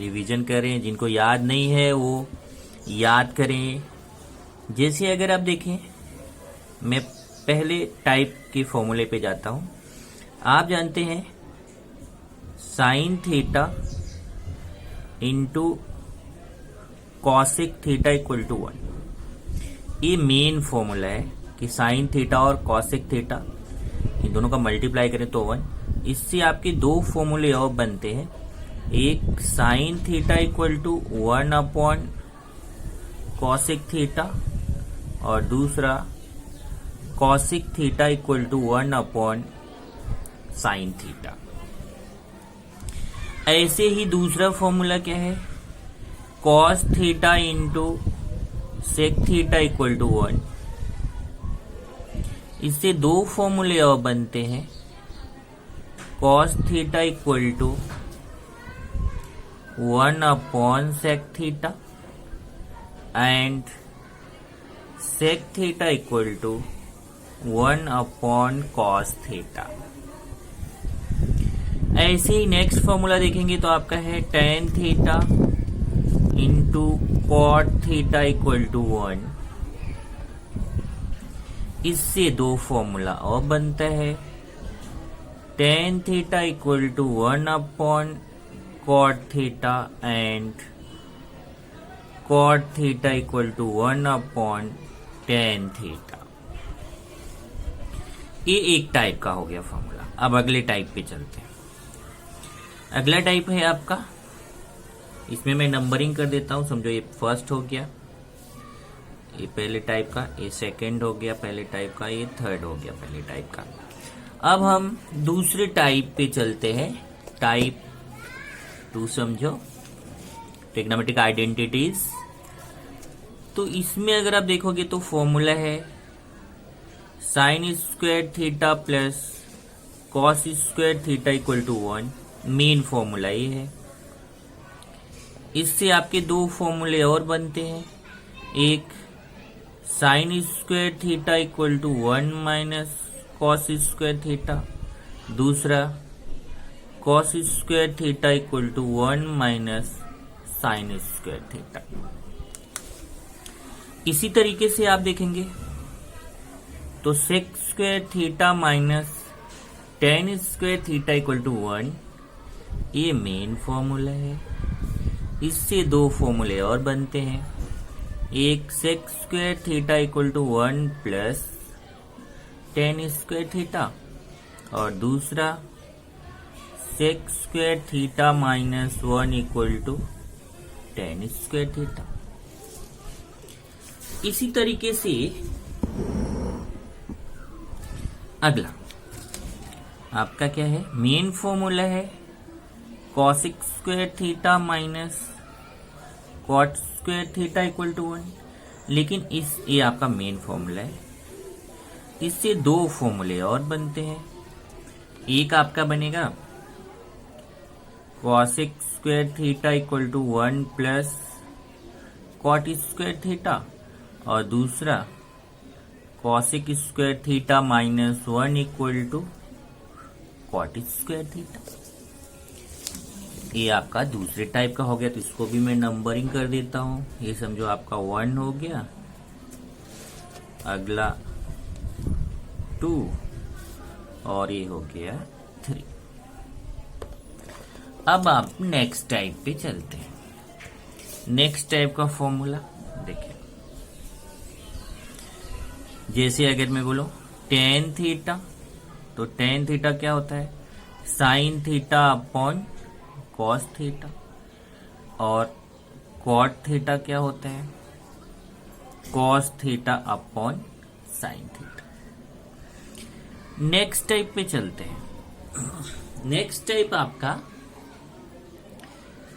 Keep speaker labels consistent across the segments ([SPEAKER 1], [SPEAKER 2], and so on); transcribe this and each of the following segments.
[SPEAKER 1] Revision करें, जिनको याद नहीं है वो याद करें। जैसे अगर आप देखें, मैं पहले टाइप के फॉर्मूले पे जाता हूं। आप जानते हैं sine theta into cosec theta equal to 1। ये मेन फॉर्मूला है कि साइन थीटा और कॉसिक थीटा इन दोनों का मल्टीप्लाई करें तो 1। इससे आपके दो फॉर्मूले और बनते हैं, एक sine theta equal to 1 upon cosec theta और दूसरा cosec theta equal to 1 upon sine theta. ऐसे ही दूसरा फॉर्मूला क्या है, cos theta into sec theta equal to 1। इससे दो फॉर्मूले और बनते हैं, cos theta equal to 1 upon sec theta and sec theta equal to 1 upon cos theta. ऐसे ही नेक्स्ट फॉर्मूला देखेंगे तो आपका है tan theta into cot theta equal to 1। इससे दो फॉर्मूला और बनता है, tan theta equal to 1 upon cot theta and cot theta equal to 1 upon tan theta. ये एक टाइप का हो गया फॉर्मूला। अब अगले टाइप पे चलते हैं। अगला टाइप है आपका, इसमें मैं नंबरिंग कर देता हूं। समझो ये फर्स्ट हो गया, ये पहले टाइप का, ये सेकंड हो गया पहले टाइप का, ये थर्ड हो गया पहले टाइप का। अब हम दूसरे टाइप पे चलते हैं, टाइप 2। समझो ट्रिग्नोमेट्रिक आइडेंटिटीज। तो इसमें अगर आप देखोगे तो फॉर्मूला है sine square theta plus cos square theta equal to 1। Main formula ये है। इससे आपके दो फॉर्मूले और बनते हैं, एक sine square theta equal to 1 minus cos square theta, दूसरा cos square theta equal to 1 minus sine square theta. इसी तरीके से आप देखेंगे तो sec square theta minus tan square theta equal to 1, ये मेन फॉर्मूला है। इससे दो फॉर्मूले और बनते हैं, एक sec square theta equal to 1 plus tan square theta और दूसरा sec square theta minus 1 equal to tan square theta. इसी तरीके से अगला आपका क्या है, मेन फॉर्मूला है cosec square theta minus cot square theta equal to 1। लेकिन ये आपका मेन फॉर्मूला है। इससे दो फॉर्मूले और बनते हैं, एक आपका बनेगा cosec square theta equal to 1 plus cot square theta और दूसरा cosec square theta minus 1 equal to cot square theta. ये आपका दूसरे टाइप का हो गया। तो इसको भी मैं नंबरिंग कर देता हूं। ये समझो आपका 1 हो गया, अगला 2 और ये हो गया 3। अब आप नेक्स्ट टाइप पे चलते हैं। नेक्स्ट टाइप का फॉर्मूला देखिए, जैसे अगर मैं बोलूं टेन थीटा, तो टेन थीटा क्या होता है, sine theta upon cos theta, और कॉट थीटा क्या होता है, cos theta upon sine theta. Next type पे चलते हैं। नेक्स्ट टाइप आपका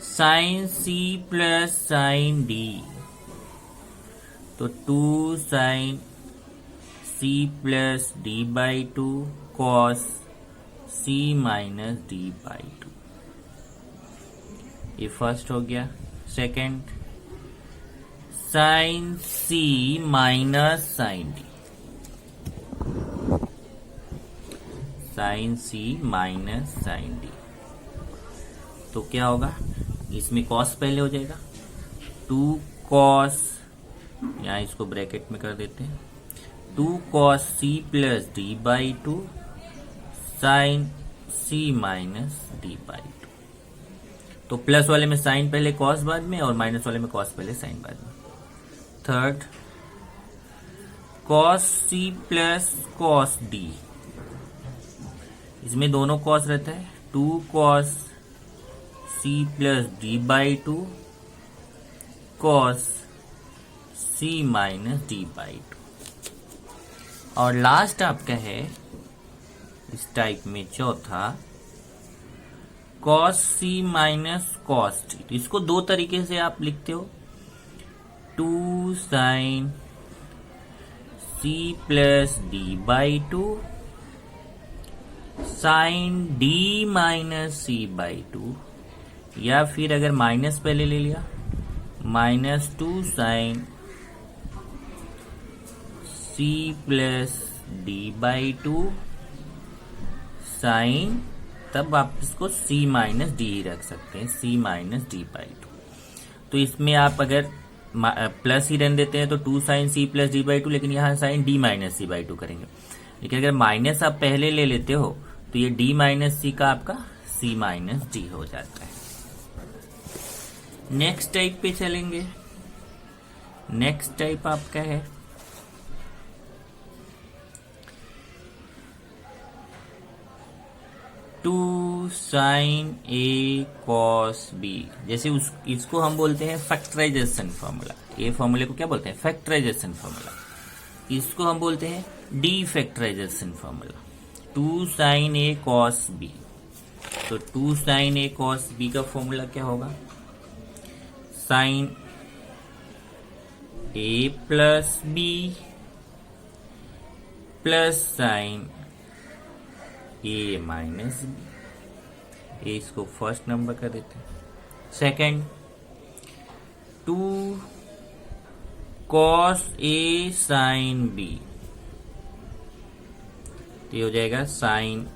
[SPEAKER 1] sine C plus sine D, तो 2 sine C plus D by 2 cos C minus D by 2। ये फर्स्ट हो गया। Second sine C minus sine D, sine C minus sine D, तो क्या होगा, इसमें कॉस पहले हो जाएगा, 2 कॉस, यहाँ इसको ब्रैकेट में कर देते हैं, 2 cos C plus D by 2 sine C minus D by 2। तो प्लस वाले में साइन पहले कॉस बाद में और माइनस वाले में कॉस पहले साइन बाद में। Third, cos C plus cos D, इसमें दोनों कॉस रहता है, 2 cos C plus D by 2 cos C minus D by 2। और लास्ट आपका है इस टाइप में चौथा, cos C minus cos D. तो इसको दो तरीके से आप लिखते हो, 2 sine C plus D by 2 sine D minus C by 2, या फिर अगर माइनस पहले ले लिया, -2 sine C plus D by 2 sine, तब आप इसको सी माइनस डी रख सकते हैं, सी माइनस डी बाई 2। तो इसमें आप अगर प्लस ही रहने देते हैं तो 2 sine C plus D by 2, लेकिन यहाँ sine D minus C by 2 करेंगे। लेकिन अगर माइनस आप पहले ले लेते हो तो ये डी माइनस सी का आपका सी माइनस डी हो जाता है। नेक्स्ट टाइप पे चलेंगे। नेक्स्ट टाइप आपका है 2 साइन ए कॉस बी। जैसे इसको हम बोलते हैं फैक्टराइजेशन फॉर्मूला। ए फॉर्मूले को क्या बोलते हैं? Factorization formula. इसको हम बोलते हैं D factorization formula. 2 sine A cos B. तो 2 साइन ए कॉस बी का फॉर्मूला क्या होगा? Sine A plus B plus sine A minus B. ए इसको फर्स्ट नंबर कर देते हैं। Second, 2 cos A sine B. तो ये हो जाएगा साइन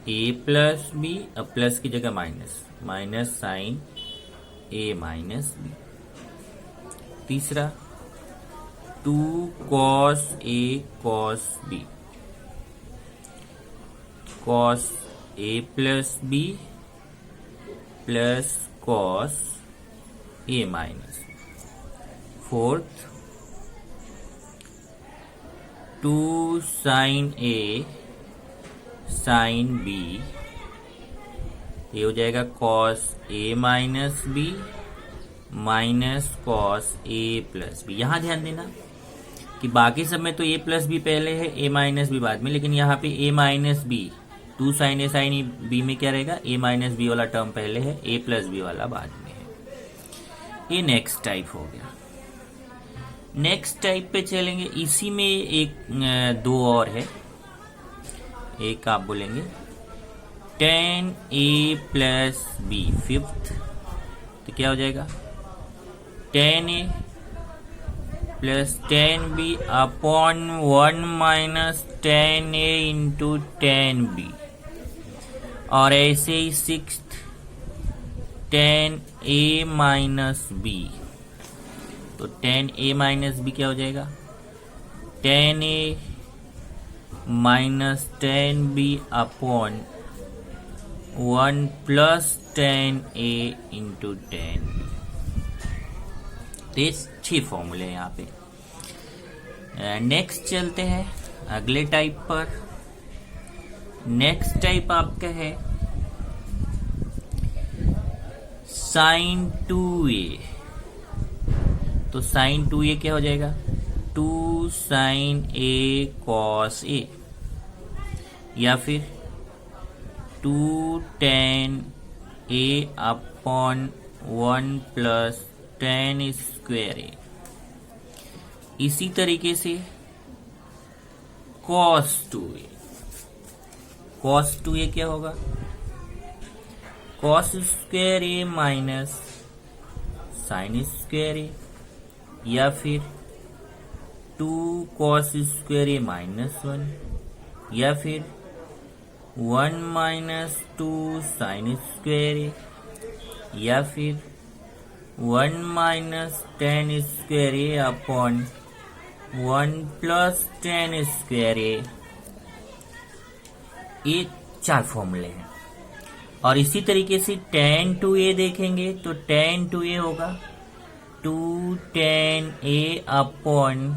[SPEAKER 1] ए प्लस बी, अब प्लस की जगह minus, minus sine A minus B. तीसरा, 2 cos A cos B, cos A plus B plus cos A minus. Fourth, 2 sine A sine B. ये हो जाएगा cos A minus B minus cos A plus B. यहां ध्यान देना कि बाकी सब में तो ए प्लस बी पहले है, ए माइनस बी बाद में, लेकिन यहाँ पे ए माइनस बी, 2 साइन ए साइन बी में क्या रहेगा? ए माइनस बी वाला टर्म पहले है, ए प्लस बी वाला बाद में है। ये नेक्स्ट टाइप हो गया। नेक्स्ट टाइप पे चलेंगे। इसी में एक 2 और है। एक आप बोलेंगे tan a plus b fifth. तो क्या हो जाएगा? tan a plus tan b upon 1 minus tan a into tan b। और ऐसे ही sixth, tan a minus b। तो tan a माइनस b क्या हो जाएगा? tan a minus tan b upon 1 plus tan a into tan b। तो ये 6 फॉर्मूले हैं यहाँ पे। नेक्स्ट चलते हैं अगले टाइप पर। नेक्स्ट टाइप आपका है साइन 2a। तो साइन 2a क्या हो जाएगा? 2 साइन a कॉस a, या फिर 2 tan a upon 1 plus tan square a। इसी तरीके से cos 2a। cos 2a क्या होगा? cos square a minus sine square a, या फिर 2 cos स्क्वायर a माइनस 1, या फिर 1 माइनस 2 साइन स्क्वायर a, या फिर 1 माइनस टेन स्क्वायर ए अपॉन 1 प्लस टेन स्क्वायर ए। ये 4 फॉर्मूले हैं। और इसी तरीके से tan टू ए देखेंगे तो tan टू ए होगा 2 tan ए अपॉन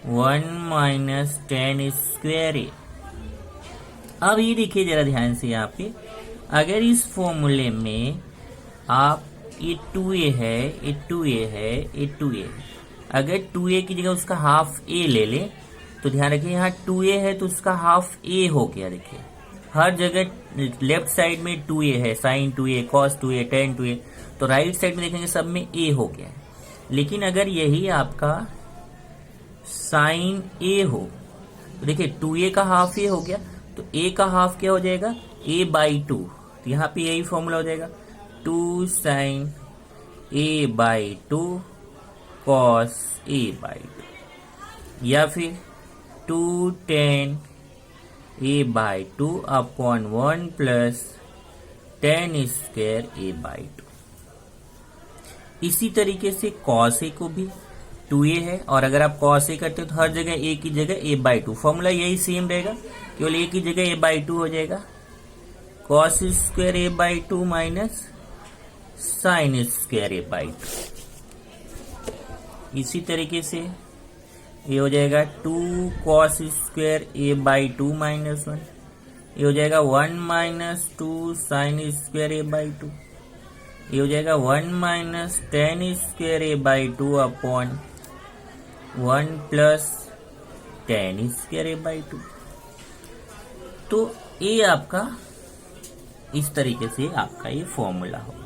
[SPEAKER 1] 1 माइनस टेन स्क्वायर ए। अब ये देखिए जरा ध्यान से यहाँ पे, अगर इस फॉर्मूले में आप ये 2a है, ये 2a है, ये 2a है, अगर 2a की जगह उसका हाफ a ले ले तो ध्यान रखिए यहाँ 2a है तो उसका हाफ a हो गया। देखिए हर जगह लेफ्ट साइड में 2a है, sign 2a, cos 2a, ten 2a, तो राइट साइड में देखेंगे सब में a हो गया है। लेकिन अगर यही आपका साइन a हो तो देखिए 2a का हाफ a हो गया, तो a का हाफ क्या हो जाएगा, a बाई 2। तो यहाँ पे यही फॉर्मूला हो जाएगा 2 sine a by 2 cos a by 2, या फिर 2 tan a by 2 upon 1 plus tan square a by 2। इसी तरीके से cos a को भी 2a है, और अगर आप cos a करते हो तो हर जगह a की जगह a बाई 2, फॉर्मूला यही सेम रहेगा, केवल a की जगह a बाई 2 हो जाएगा। cos square a by 2 minus sine square a by 2। इसी तरीके से ये हो जाएगा 2 cos square a by 2 minus 1, ये हो जाएगा 1 minus 2 sine square a by 2, ये हो जाएगा 1 minus tan square a by 2 upon 1 plus tan square a by 2। तो ये आपका इस तरीके से आपका ये फॉर्मूला होगा।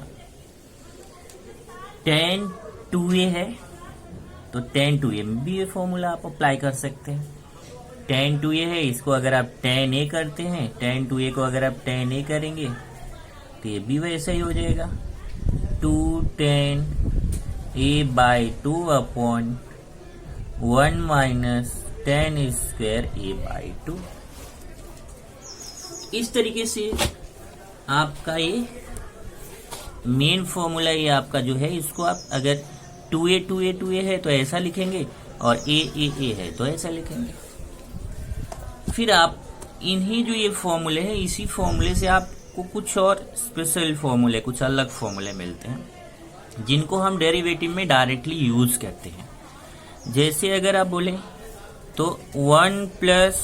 [SPEAKER 1] tan 2a है तो tan 2a में भी ये फॉर्मूला आप अप्लाई कर सकते हैं। tan 2a है, इसको अगर आप tan a करते हैं, tan 2a को अगर आप tan a करेंगे तो ये भी वैसा ही हो जाएगा 2 tan a by 2 upon 1 minus tan square a by 2। इस तरीके से आपका ये मेन फॉर्मूला ये आपका जो है, इसको आप अगर 2a है तो ऐसा लिखेंगे, और a है तो ऐसा लिखेंगे। फिर आप इन्हीं जो ये फॉर्मूले हैं, इसी फॉर्मूले से आपको कुछ और स्पेशल फॉर्मूले, कुछ अलग फॉर्मूले मिलते हैं जिनको हम डेरिवेटिव में डायरेक्टली यूज करते हैं। जैसे अगर आप बोले तो 1 प्लस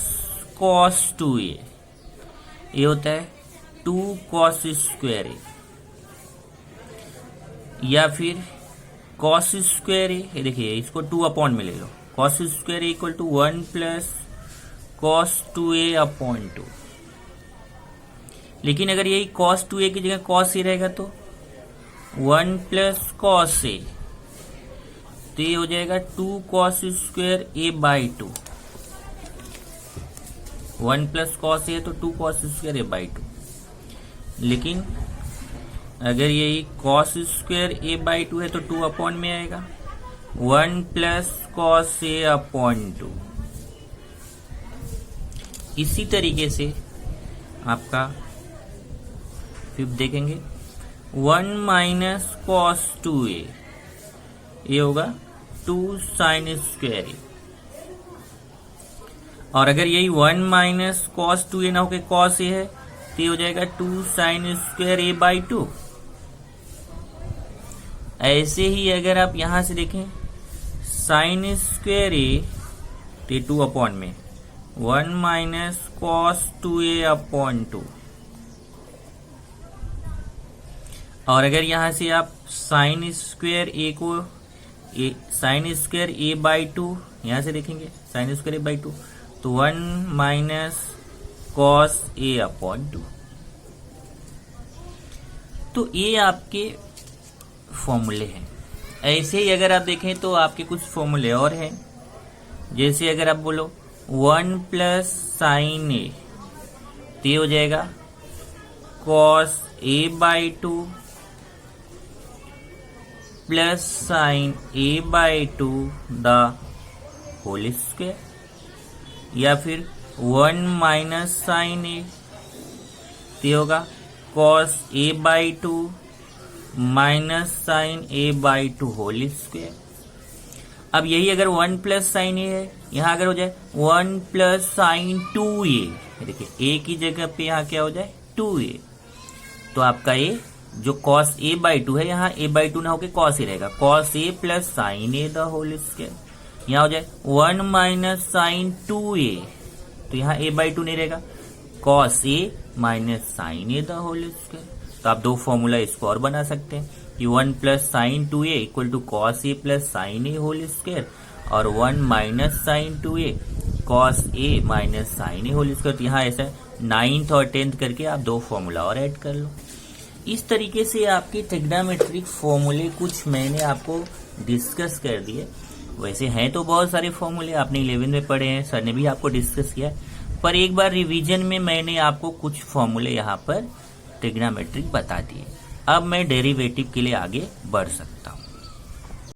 [SPEAKER 1] कॉस 2a, ये होता है 2 कॉस स्क्वायर a, या फिर कॉस स्क्वायर ए, ये देखिए इसको 2 अपॉन में ले लो, cos square a equal to 1 plus cos 2a upon 2। लेकिन अगर यही कॉस 2a की जगह कॉस ए रहेगा तो 1 प्लस कॉस ए, तो ये हो जाएगा 2 cos square a by 2। 1 plus cos a तो 2 कॉस स्क्वायर ए बाई 2। लेकिन अगर यही कॉस स्क्वायर ए बाई 2 है तो 2 अपॉन में आएगा 1 प्लस कॉस ए अपॉन 2। इसी तरीके से आपका फिफ्थ देखेंगे 1 माइनस कॉस 2a, ये होगा 2 साइन स्क्वायर ए। और अगर यही 1 माइनस कॉस 2a ना होकर कॉस ए है तो ये हो जाएगा 2 साइन स्क्वायर ए बाई 2। ऐसे ही अगर आप यहां से देखें साइन स्क्वायर ए तो 2 अपॉन में 1 माइनस कॉस 2a अपॉन 2। और अगर यहां से आप साइन स्क्वायर ए को साइन स्क्वायर ए बाई 2 यहां से देखेंगे साइन स्क्वायर ए बाई 2 तो 1 माइनस कॉस ए अपॉन 2। तो ये आपके फॉर्मूले हैं। ऐसे ही अगर आप देखें तो आपके कुछ फॉर्मूले और हैं। जैसे अगर आप बोलो 1 प्लस साइन ए तो ये हो जाएगा cos A by 2 plus sine A by 2 the whole square, या फिर 1 माइनस साइन ए तो होगा cos A by 2 minus sine A by two whole square. अब यही अगर 1 प्लस साइन ए है, यहां अगर हो जाए 1 प्लस साइन 2a, देखिए ए की जगह पे यहां क्या हो जाए 2a, तो आपका ए जो कॉस ए बाई टू है, यहाँ ए बाई टू ना होके कॉस ए रहेगा, cos A plus sine A the whole square. यहाँ हो जाए 1 माइनस साइन 2a, तो यहाँ ए बाई टू नहीं रहेगा, cos A minus sine A the whole square. तो आप दो फॉर्मूला इसको और बना सकते हैं कि 1 plus sine 2a equal to cos A plus sine A whole square, और 1 minus sine 2a cos A minus sine A whole square. तो यहाँ ऐसा 9th और 10th करके आप दो फॉर्मूला और ऐड कर लो। इस तरीके से आपके ट्रिग्नोमेट्रिक फॉर्मूले कुछ मैंने आपको डिस्कस कर दिए। वैसे हैं तो बहुत सारे फॉर्मूले, आपने 11th में पढ़े हैं, सर ने भी आपको डिस्कस किया, पर एक बार रिवीजन में मैंने आपको कुछ फॉर्मूले यहाँ पर ट्रिग्नोमेट्रिक बता दिए। अब मैं डेरिवेटिव के लिए आगे बढ़ सकता हूँ।